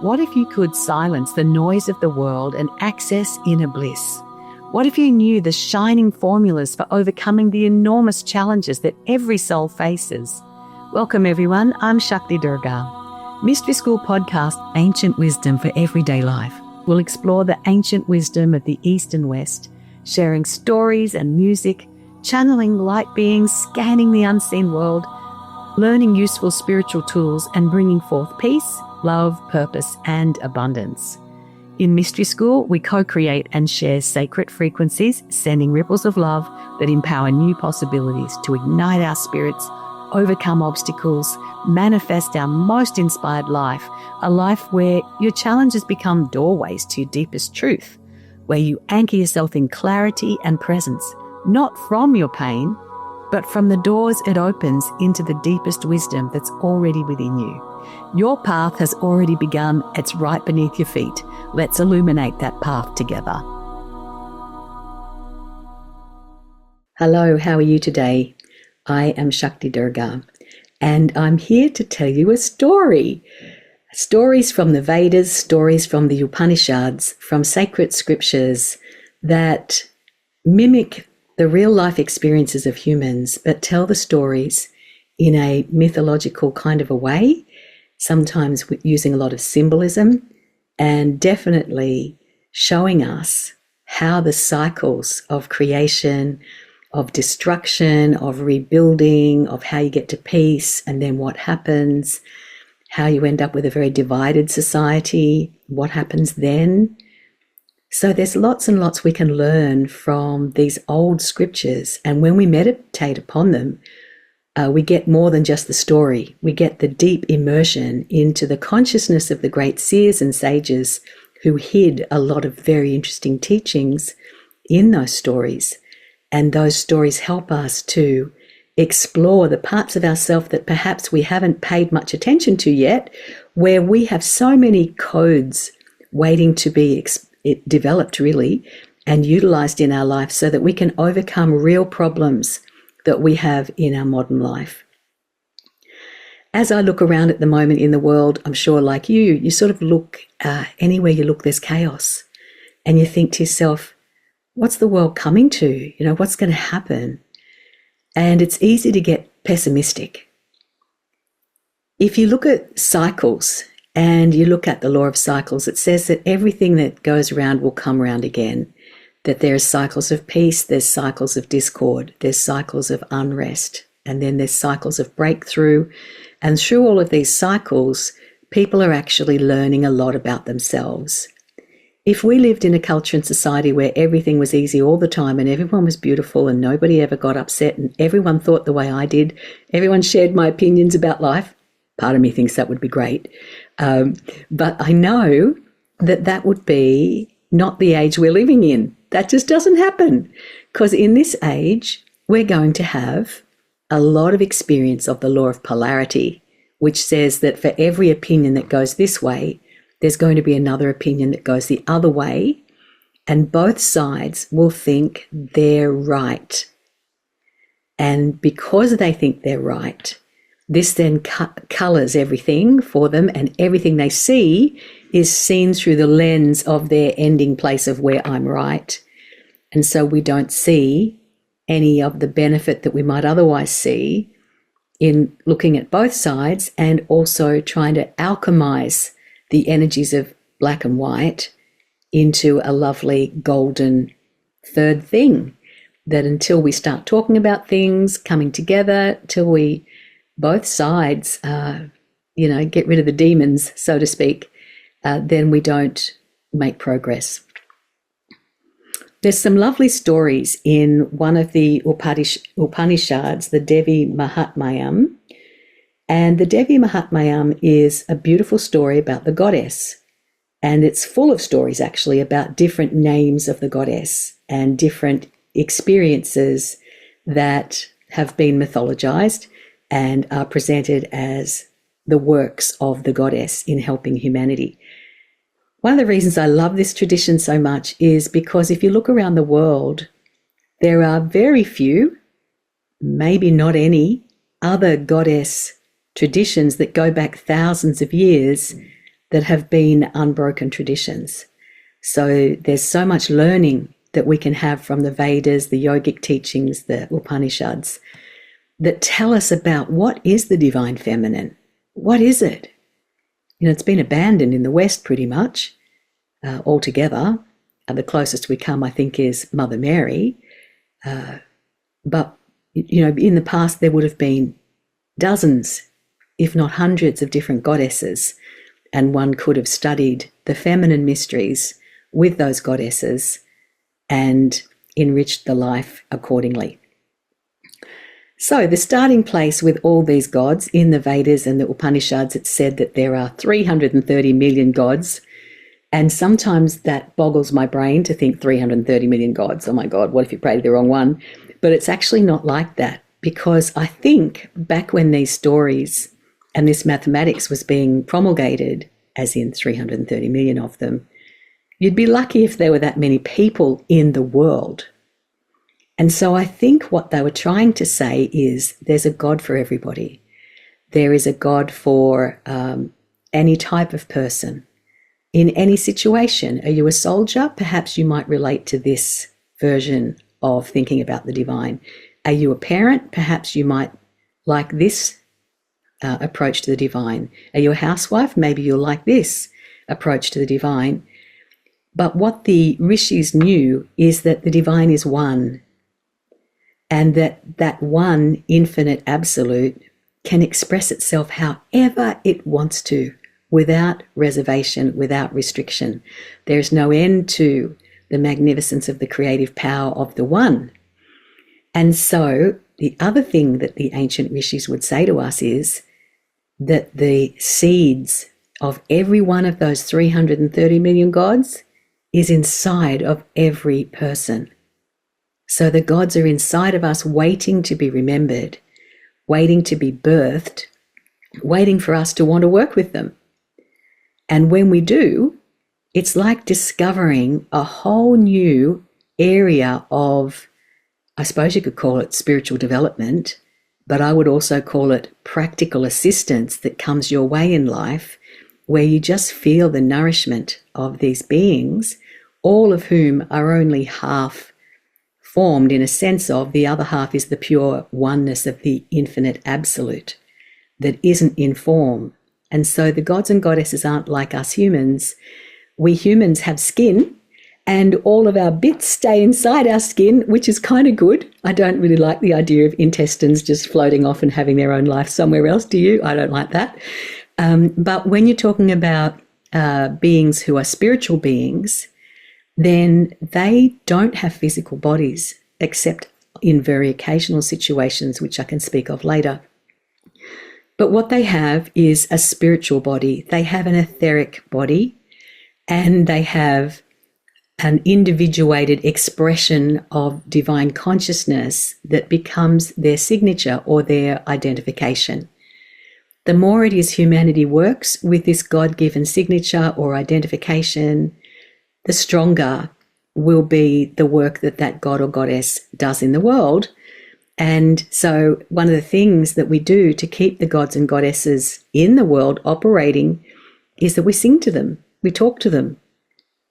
What if you could silence the noise of the world and access inner bliss? What if you knew the shining formulas for overcoming the enormous challenges that every soul faces? Welcome everyone, I'm Shakti Durga. Mystery School podcast, Ancient Wisdom for Everyday Life, will explore the ancient wisdom of the East and West, sharing stories and music, channeling light beings, scanning the unseen world, learning useful spiritual tools, and bringing forth peace, love, purpose, and abundance. In Mystery School, we co-create and share sacred frequencies, sending ripples of love that empower new possibilities to ignite our spirits, overcome obstacles, manifest our most inspired life, a life where your challenges become doorways to your deepest truth, where you anchor yourself in clarity and presence, not from your pain, but from the doors it opens into the deepest wisdom that's already within you. Your path has already begun. It's right beneath your feet. Let's illuminate that path together. Hello, how are you today? I am Shakti Durga, and I'm here to tell you a story. Stories from the Vedas, stories from the Upanishads, from sacred scriptures that mimic the real life experiences of humans, but tell the stories in a mythological kind of a way, sometimes using a lot of symbolism, and definitely showing us how the cycles of creation, of destruction, of rebuilding, of how you get to peace, and then what happens, how you end up with a very divided society, what happens then. So there's lots and lots we can learn from these old scriptures, and when we meditate upon them, we get more than just the story. We get the deep immersion into the consciousness of the great seers and sages who hid a lot of very interesting teachings in those stories. And those stories help us to explore the parts of ourselves that perhaps we haven't paid much attention to yet, where we have so many codes waiting to be developed really and utilized in our life so that we can overcome real problems that we have in our modern life. As I look around at the moment in the world, I'm sure like you sort of look, anywhere you look, there's chaos. And you think to yourself, what's the world coming to? What's going to happen? And it's easy to get pessimistic. If you look at cycles and you look at the law of cycles, it says that everything that goes around will come around again. That there's cycles of peace, there's cycles of discord, there's cycles of unrest, and then there's cycles of breakthrough. And through all of these cycles, people are actually learning a lot about themselves. If we lived in a culture and society where everything was easy all the time and everyone was beautiful and nobody ever got upset and everyone thought the way I did, everyone shared my opinions about life, part of me thinks that would be great. But I know that that would be not the age we're living in. That just doesn't happen, because in this age, we're going to have a lot of experience of the law of polarity, which says that for every opinion that goes this way, there's going to be another opinion that goes the other way, and both sides will think they're right. And because they think they're right, this then colors everything for them, and everything they see is seen through the lens of their ending place of where I'm right. And so we don't see any of the benefit that we might otherwise see in looking at both sides and also trying to alchemize the energies of black and white into a lovely golden third thing. That until we start talking about things, coming together, till we both sides, get rid of the demons, so to speak, then we don't make progress. There's some lovely stories in one of the Upanishads, the Devi Mahatmyam. And the Devi Mahatmyam is a beautiful story about the goddess. And it's full of stories actually about different names of the goddess and different experiences that have been mythologized and are presented as the works of the goddess in helping humanity. One of the reasons I love this tradition so much is because if you look around the world, there are very few, maybe not any, other goddess traditions that go back thousands of years that have been unbroken traditions. So there's so much learning that we can have from the Vedas, the yogic teachings, the Upanishads, that tell us about what is the divine feminine. What is it? It's been abandoned in the West pretty much altogether. The closest we come, I think, is Mother Mary. But, in the past there would have been dozens, if not hundreds, of different goddesses, and one could have studied the feminine mysteries with those goddesses and enriched the life accordingly. So the starting place with all these gods in the Vedas and the Upanishads, it's said that there are 330 million gods. And sometimes that boggles my brain to think 330 million gods. Oh my God, what if you pray to the wrong one? But it's actually not like that, because I think back when these stories and this mathematics was being promulgated, as in 330 million of them, you'd be lucky if there were that many people in the world. And so I think what they were trying to say is there's a God for everybody. There is a God for any type of person, in any situation. Are you a soldier? Perhaps you might relate to this version of thinking about the divine. Are you a parent? Perhaps you might like this approach to the divine. Are you a housewife? Maybe you'll like this approach to the divine. But what the rishis knew is that the divine is one, and that one infinite absolute can express itself however it wants to, without reservation, without restriction. There's no end to the magnificence of the creative power of the one. And so the other thing that the ancient rishis would say to us is that the seeds of every one of those 330 million gods is inside of every person. So the gods are inside of us, waiting to be remembered, waiting to be birthed, waiting for us to want to work with them. And when we do, it's like discovering a whole new area of, I suppose you could call it spiritual development, but I would also call it practical assistance that comes your way in life, where you just feel the nourishment of these beings, all of whom are only half formed, in a sense of the other half is the pure oneness of the infinite absolute that isn't in form. And so the gods and goddesses aren't like us humans. We humans have skin, and all of our bits stay inside our skin, which is kind of good. I don't really like the idea of intestines just floating off and having their own life somewhere else. Do you? I don't like that. But when you're talking about beings who are spiritual beings, then they don't have physical bodies, except in very occasional situations, which I can speak of later. But what they have is a spiritual body. They have an etheric body, and they have an individuated expression of divine consciousness that becomes their signature or their identification. The more it is humanity works with this God-given signature or identification, the stronger will be the work that that god or goddess does in the world. And so one of the things that we do to keep the gods and goddesses in the world operating is that we sing to them, we talk to them,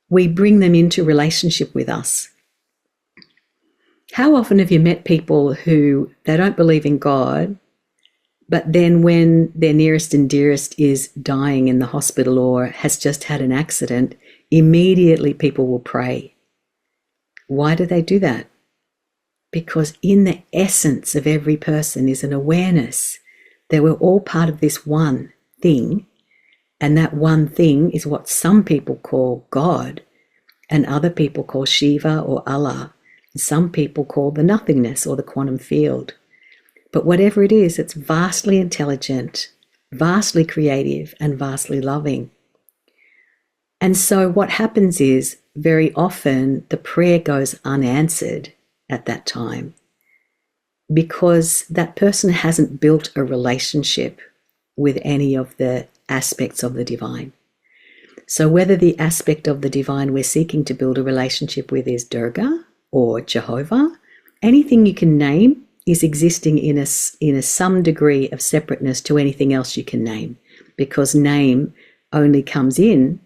we bring them into relationship with us. How often have you met people who they don't believe in God, but then when their nearest and dearest is dying in the hospital or has just had an accident, immediately people will pray? Why do they do that? Because in the essence of every person is an awareness that we're all part of this one thing, and that one thing is what some people call God, and other people call Shiva or Allah, and some people call the nothingness or the quantum field. But whatever it is, it's vastly intelligent, vastly creative, and vastly loving. And so what happens is, very often the prayer goes unanswered at that time because that person hasn't built a relationship with any of the aspects of the divine. So whether the aspect of the divine we're seeking to build a relationship with is Durga or Jehovah, anything you can name is existing in a some degree of separateness to anything else you can name, because name only comes in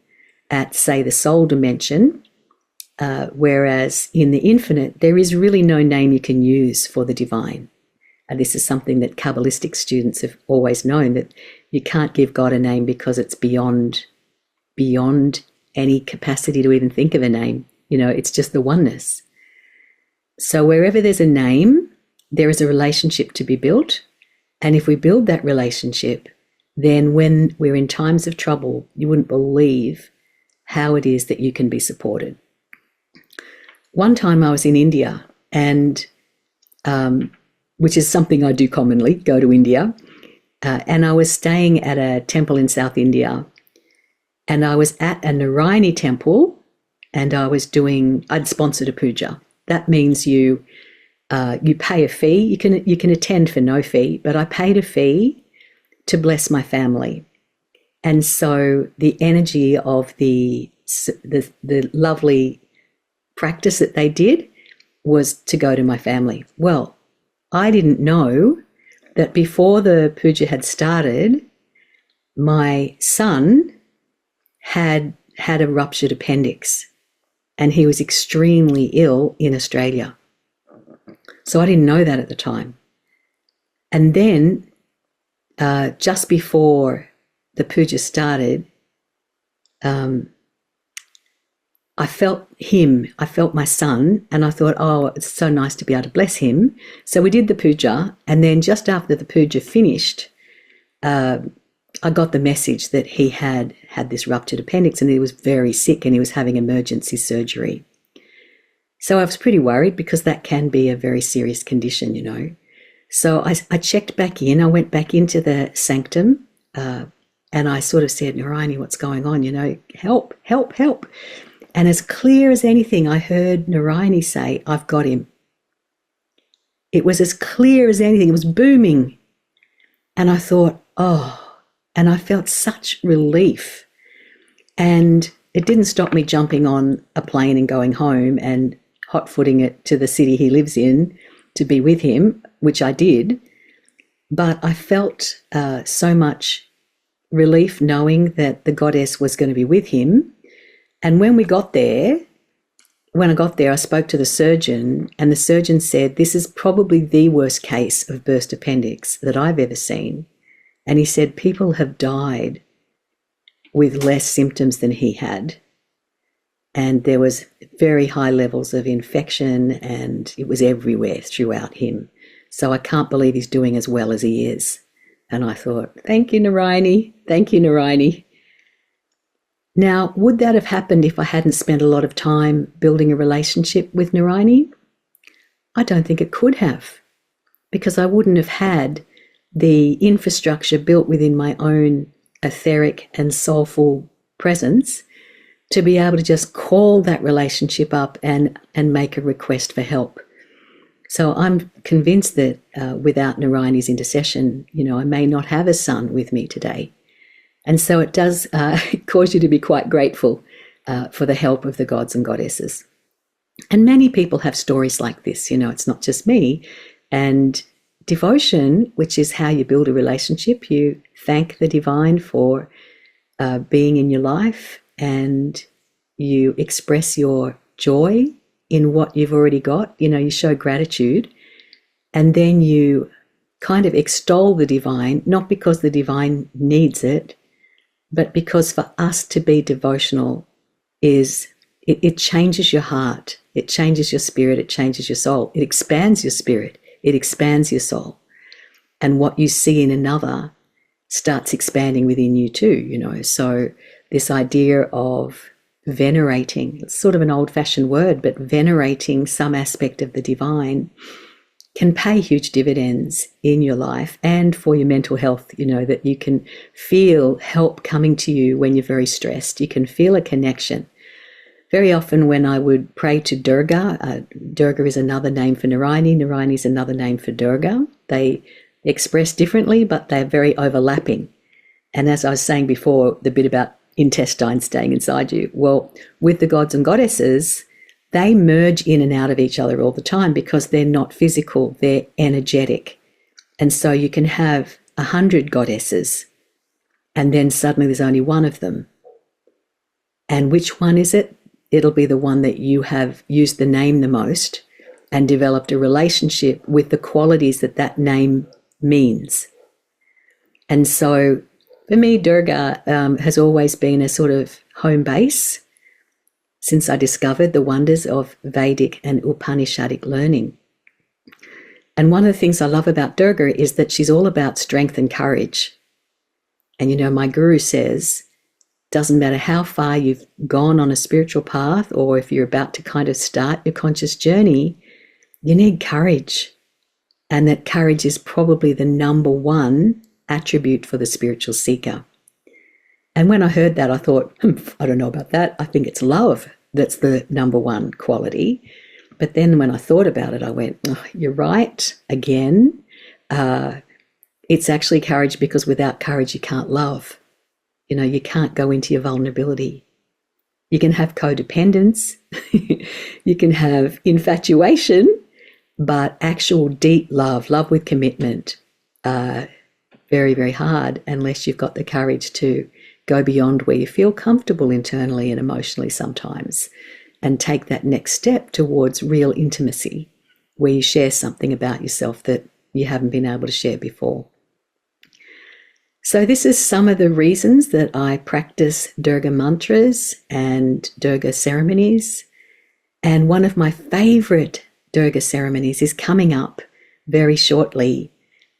at, say, the soul dimension, whereas in the infinite, there is really no name you can use for the divine. And this is something that Kabbalistic students have always known, that you can't give God a name because it's beyond any capacity to even think of a name. It's just the oneness. So wherever there's a name, there is a relationship to be built. And if we build that relationship, then when we're in times of trouble, you wouldn't believe how it is that you can be supported. One time I was in India, and which is something I do commonly, go to India, and I was staying at a temple in South India, and I was at a Narayani temple, and I'd sponsored a puja. That means you pay a fee. You can attend for no fee, but I paid a fee to bless my family. And so the energy of the lovely practice that they did was to go to my family. Well, I didn't know that before the puja had started, my son had a ruptured appendix, and he was extremely ill in Australia. So I didn't know that at the time. And then just before the puja started, I felt my son, and I thought, oh, it's so nice to be able to bless him. So we did the puja, and then just after the puja finished, I got the message that he had this ruptured appendix, and he was very sick, and he was having emergency surgery. So I was pretty worried, because that can be a very serious condition, So I checked back in. I went back into the sanctum, and I sort of said, Narayani, what's going on? Help, help, help. And as clear as anything, I heard Narayani say, I've got him. It was as clear as anything. It was booming. And I thought, oh, and I felt such relief. And it didn't stop me jumping on a plane and going home and hot-footing it to the city he lives in to be with him, which I did. But I felt so much relief knowing that the goddess was going to be with him. And when I got there, I spoke to the surgeon, and the surgeon said, this is probably the worst case of burst appendix that I've ever seen. And he said people have died with less symptoms than he had. And there was very high levels of infection, and it was everywhere throughout him. So I can't believe he's doing as well as he is. And I thought, thank you, Narayani. Thank you, Narayani. Now, would that have happened if I hadn't spent a lot of time building a relationship with Narayani? I don't think it could have, because I wouldn't have had the infrastructure built within my own etheric and soulful presence to be able to just call that relationship up and make a request for help. So I'm convinced that without Narayani's intercession, I may not have a son with me today. And so it does cause you to be quite grateful for the help of the gods and goddesses. And many people have stories like this, it's not just me. And devotion, which is how you build a relationship, you thank the divine for being in your life, and you express your joy in what you've already got. You show gratitude, and then you kind of extol the divine, not because the divine needs it, but because for us to be devotional it changes your heart, it changes your spirit, it changes your soul, it expands your spirit, it expands your soul. And what you see in another starts expanding within you too, So this idea of venerating, it's sort of an old-fashioned word, but venerating some aspect of the divine can pay huge dividends in your life and for your mental health, that you can feel help coming to you when you're very stressed. You can feel a connection. Very often when I would pray to Durga, Durga is another name for Narayani, Narayani is another name for Durga. They express differently, but they're very overlapping. And as I was saying before, the bit about intestines staying inside you, well, with the gods and goddesses, they merge in and out of each other all the time because they're not physical, they're energetic. And so you can have 100 goddesses and then suddenly there's only one of them. And which one is it? It'll be the one that you have used the name the most and developed a relationship with the qualities that that name means. And so for me, Durga has always been a sort of home base since I discovered the wonders of Vedic and Upanishadic learning. And one of the things I love about Durga is that she's all about strength and courage. And you know, my guru says, doesn't matter how far you've gone on a spiritual path or if you're about to kind of start your conscious journey, you need courage. And that courage is probably the number one attribute for the spiritual seeker. And when I heard that, I thought, I don't know about that. I think it's love that's the number one quality. But then when I thought about it, I went, oh, you're right. Again, it's actually courage, because without courage, you can't love. You know, you can't go into your vulnerability. You can have codependence. You can have infatuation, but actual deep love with commitment, very, very hard unless you've got the courage to go beyond where you feel comfortable internally and emotionally sometimes, and take that next step towards real intimacy, where you share something about yourself that you haven't been able to share before. So this is some of the reasons that I practice Durga mantras and Durga ceremonies. And one of my favorite Durga ceremonies is coming up very shortly,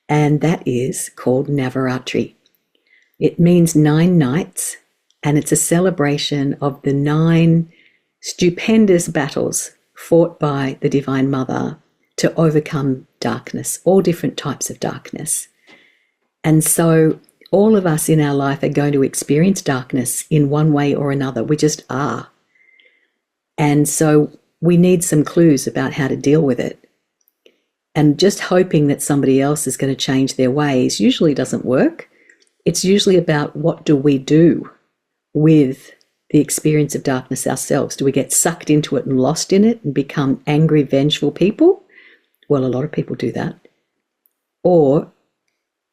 and that is called Navaratri. It means 9 nights, and it's a celebration of the 9 stupendous battles fought by the Divine Mother to overcome darkness, all different types of darkness. And so all of us in our life are going to experience darkness in one way or another. We just are. And so we need some clues about how to deal with it. And just hoping that somebody else is going to change their ways usually doesn't work. It's usually about, what do we do with the experience of darkness ourselves? Do we get sucked into it and lost in it and become angry, vengeful people? Well, a lot of people do that. Or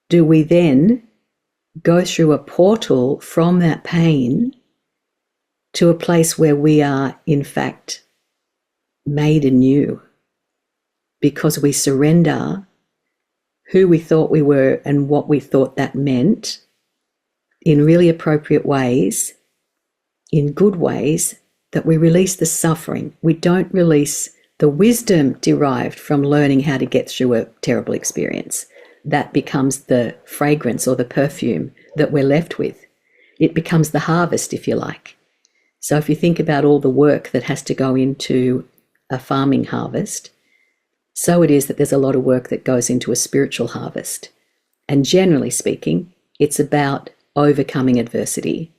do we then go through a portal from that pain to a place where we are, in fact, made anew, because we surrender who we thought we were and what we thought that meant in really appropriate ways, in good ways, that we release the suffering. We don't release the wisdom derived from learning how to get through a terrible experience. That becomes the fragrance or the perfume that we're left with. It becomes the harvest, if you like. So if you think about all the work that has to go into a farming harvest, so it is that there's a lot of work that goes into a spiritual harvest. And generally speaking, it's about overcoming adversity.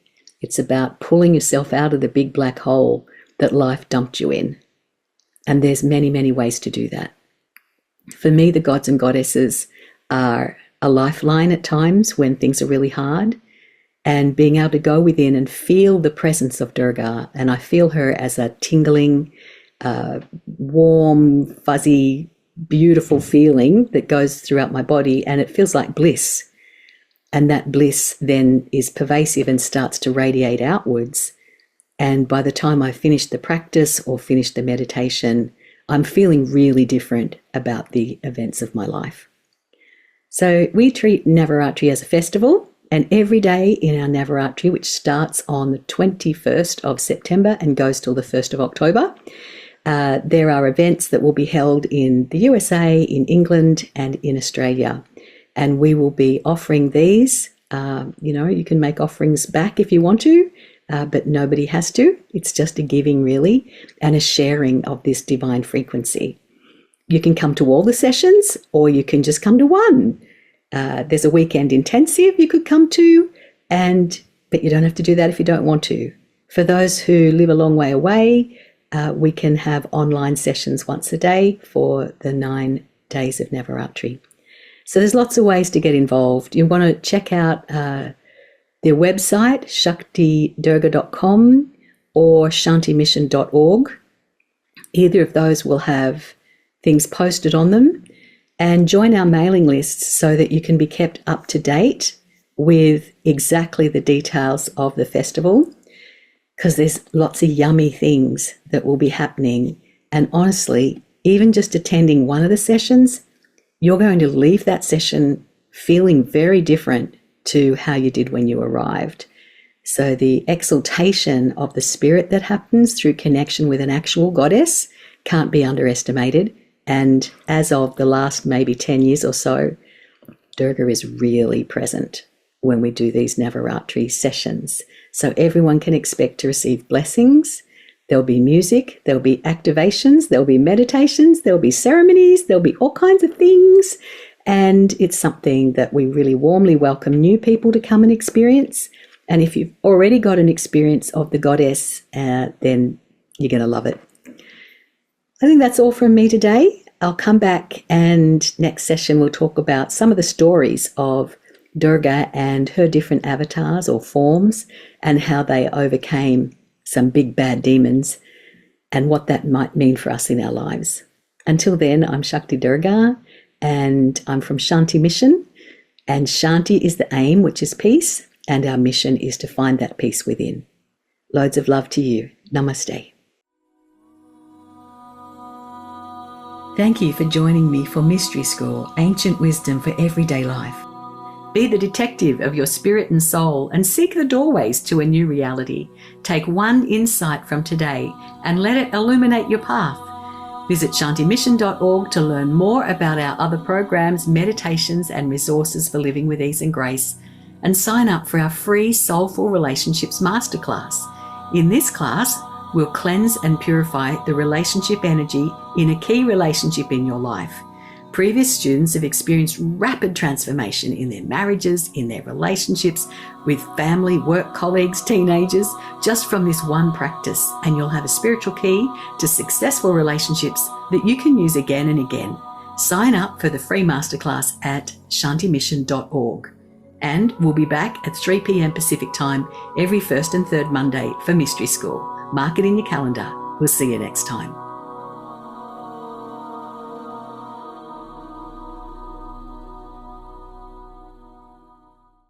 It's about pulling yourself out of the big black hole that life dumped you in. And there's many, many ways to do that. For me, the gods and goddesses are a lifeline at times when things are really hard, and being able to go within and feel the presence of Durga. And I feel her as a tingling, warm, fuzzy, beautiful feeling that goes throughout my body, and it feels like bliss. And that bliss then is pervasive and starts to radiate outwards. And by the time I finish the practice or finish the meditation, I'm feeling really different about the events of my life. So we treat Navaratri as a festival, and every day in our Navaratri, which starts on the 21st of September and goes till the 1st of October, there are events that will be held in the USA, in England, and in Australia. And we will be offering these. You can make offerings back if you want to, but nobody has to. It's just a giving, really, and a sharing of this divine frequency. You can come to all the sessions, or you can just come to one. There's a weekend intensive you could come to, but you don't have to do that if you don't want to. For those who live a long way away, we can have online sessions once a day for the 9 days of Navaratri. So there's lots of ways to get involved. You want to check out their website, shaktidurga.com or shantimission.org. Either of those will have things posted on them. And join our mailing lists so that you can be kept up to date with exactly the details of the festival, because there's lots of yummy things that will be happening. And honestly, even just attending one of the sessions, you're going to leave that session feeling very different to how you did when you arrived. So the exaltation of the spirit that happens through connection with an actual goddess can't be underestimated. And as of the last maybe 10 years or so, Durga is really present when we do these Navaratri sessions. So everyone can expect to receive blessings. There'll be music, there'll be activations, there'll be meditations, there'll be ceremonies, there'll be all kinds of things. And it's something that we really warmly welcome new people to come and experience. And if you've already got an experience of the goddess, then you're going to love it. I think that's all from me today. I'll come back and next session we'll talk about some of the stories of Durga and her different avatars or forms and how they overcame some big bad demons and what that might mean for us in our lives. Until then, I'm Shakti Durga and I'm from Shanti Mission, and Shanti is the aim, which is peace, and our mission is to find that peace within. Loads of love to you. Namaste. Thank you for joining me for Mystery School, Ancient Wisdom for Everyday Life. Be the detective of your spirit and soul and seek the doorways to a new reality. Take one insight from today and let it illuminate your path. Visit shantimission.org to learn more about our other programs, meditations and resources for living with ease and grace, and sign up for our free Soulful Relationships Masterclass. In this class, we'll cleanse and purify the relationship energy in a key relationship in your life. Previous students have experienced rapid transformation in their marriages, in their relationships, with family, work colleagues, teenagers, just from this one practice. And you'll have a spiritual key to successful relationships that you can use again and again. Sign up for the free masterclass at shantimission.org. And we'll be back at 3 p.m. Pacific time every first and third Monday for Mystery School. Mark it in your calendar. We'll see you next time.